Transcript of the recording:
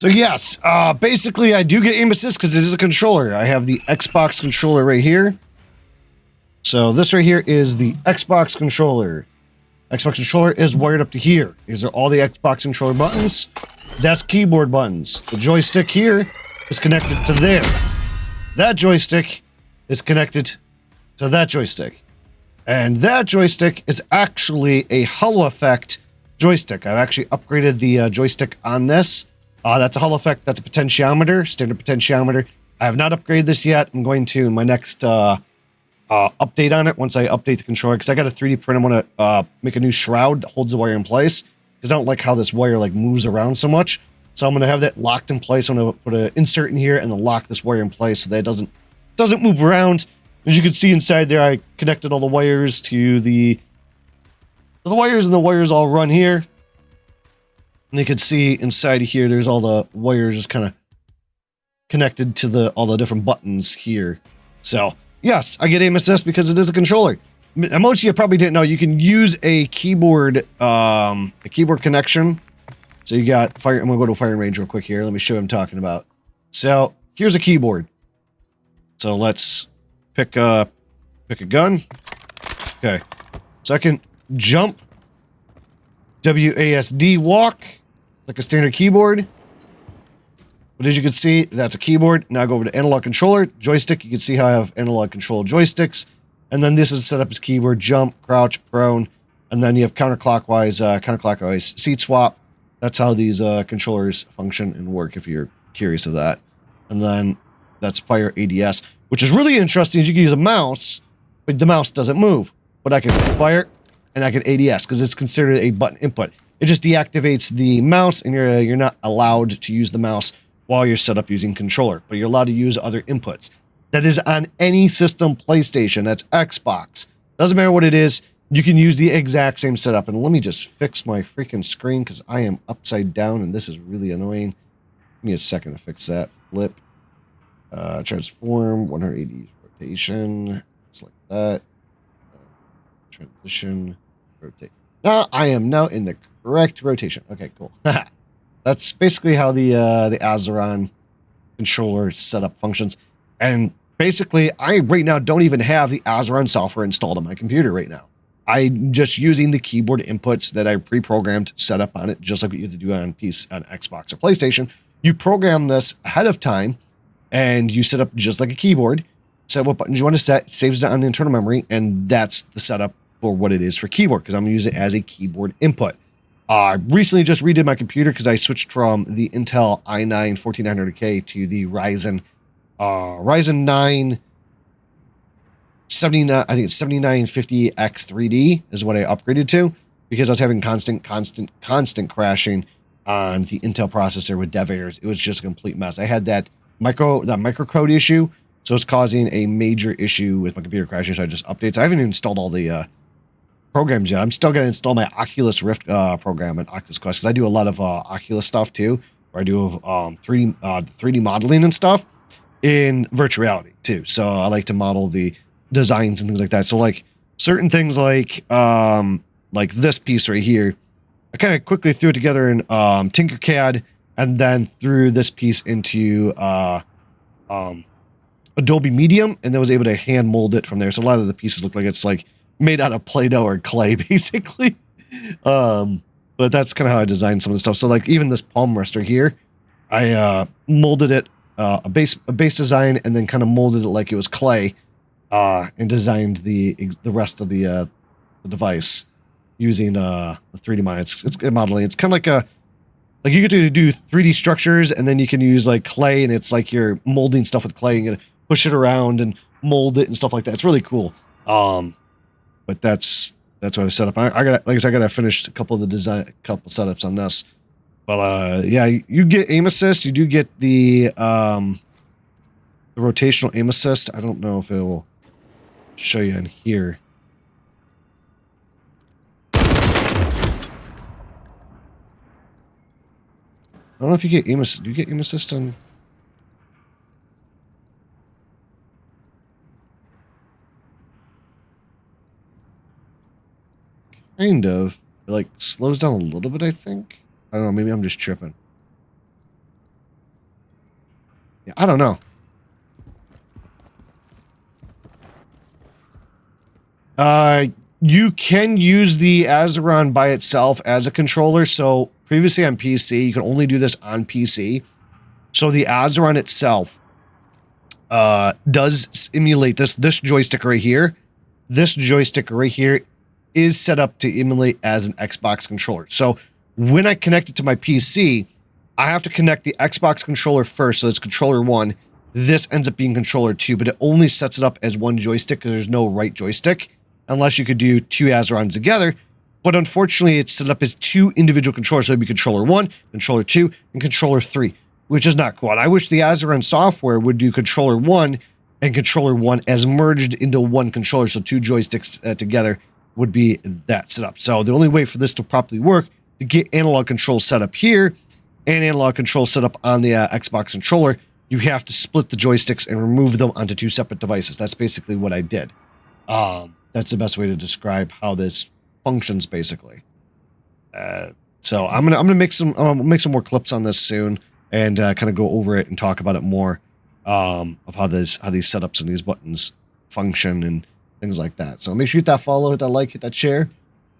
So yes, basically I do get aim assist because it is a controller. I have the Xbox controller right here. So this right here is the Xbox controller. Xbox controller is wired up to here. These are all the Xbox controller buttons. That's keyboard buttons. The joystick here is connected to there. That joystick is connected to that joystick. And that joystick is actually a Holo Effect joystick. I've actually upgraded the joystick on this. That's a Holo Effect. That's a potentiometer, standard potentiometer. I have not upgraded this yet. I'm going to in my next update on it once I update the controller, because I got a 3D print. I want to make a new shroud that holds the wire in place, because I don't like how this wire like moves around so much. So I'm going to have that locked in place. I'm going to put an insert in here and then lock this wire in place so that it doesn't move around. As you can see inside there, I connected all the wires to the wires, and the wires all run here. And you can see inside here, there's all the wires just kind of connected to all the different buttons here. So yes, I get aim assist because it is a controller. And most of you probably didn't know you can use a keyboard connection. So you got fire. I'm gonna go to firing range real quick here. Let me show you what I'm talking about. So here's a keyboard. So let's pick a gun. Okay. So I can jump. WASD walk, like a standard keyboard. But as you can see, that's a keyboard. Now I go over to analog controller, joystick. You can see how I have analog control joysticks. And then this is set up as keyboard, jump, crouch, prone. And then you have counterclockwise seat swap. That's how these controllers function and work, if you're curious of that. And then that's fire ADS, which is really interesting. You can use a mouse, but the mouse doesn't move. But I can fire and I can ADS because it's considered a button input. It just deactivates the mouse, and you're not allowed to use the mouse while you're set up using controller, but you're allowed to use other inputs. That is on any system, PlayStation, that's Xbox. Doesn't matter what it is, you can use the exact same setup. And let me just fix my freaking screen because I am upside down and this is really annoying. Give me a second to fix that. Flip, transform, 180 rotation, select that, transition, rotate. Now I am now in the correct rotation. Okay, cool. That's basically how the Azeron controller setup functions. And basically, I right now don't even have the Azeron software installed on my computer right now. I'm just using the keyboard inputs that I pre-programmed set up on it, just like what you have to do on Xbox or PlayStation. You program this ahead of time, and you set up just like a keyboard. Set what buttons you want to set, saves it on the internal memory, and that's the setup for what it is for keyboard, because I'm going to use it as a keyboard input. I recently just redid my computer because I switched from the Intel i9 14900K to the Ryzen 9 79, I think it's 7950X 3D is what I upgraded to, because I was having constant crashing on the Intel processor with dev errors. It was just a complete mess. I had that microcode issue, so it's causing a major issue with my computer crashing. So I just updated. I haven't even installed all the programs yet. I'm still going to install my Oculus Rift program and Oculus Quest, because I do a lot of Oculus stuff too, where I do 3D modeling and stuff in virtual reality too. So I like to model the designs and things like that. So like certain things like this piece right here, I kind of quickly threw it together in Tinkercad, and then threw this piece into Adobe Medium, and then was able to hand mold it from there. So a lot of the pieces look like it's like made out of Play-Doh or clay, basically. But that's kind of how I designed some of the stuff. So like even this palm rester here, I molded it a base design, and then kind of molded it like it was clay, and designed the rest of the device using the 3D model. It's modeling. It's kind of like you get to do 3D structures, and then you can use like clay, and it's like you're molding stuff with clay, and you're gonna push it around and mold it and stuff like that. It's really cool. But that's what I set up. I gotta finish a couple of the setups on this. But yeah, you get aim assist. You do get the rotational aim assist. I don't know if it will show you in here. I don't know if you get aim assist. Do you get aim assist on? Kind of. It like slows down a little bit, I think. I don't know, maybe I'm just tripping. I don't know. You can use the Azeron by itself as a controller. So previously on PC, you can only do this on PC. So the Azeron itself does emulate this joystick right here. This joystick right here is set up to emulate as an Xbox controller. So when I connect it to my PC, I have to connect the Xbox controller first. So it's controller 1. This ends up being controller 2, but it only sets it up as one joystick because there's no right joystick, unless you could do 2 Azerons together. But unfortunately, it's set up as 2 individual controllers. So it'd be controller 1, controller 2, and controller 3, which is not cool. And I wish the Azeron software would do controller 1 and controller 1 as merged into one controller. So 2 joysticks together would be that setup. So the only way for this to properly work, to get analog control set up here and analog control set up on the Xbox controller, you have to split the joysticks and remove them onto 2 separate devices. That's basically what I did. That's the best way to describe how this functions, basically. So I'm gonna make some more clips on this soon and kind of go over it and talk about it more, of how these setups and these buttons function and things like that. So make sure you hit that follow, hit that like, hit that share.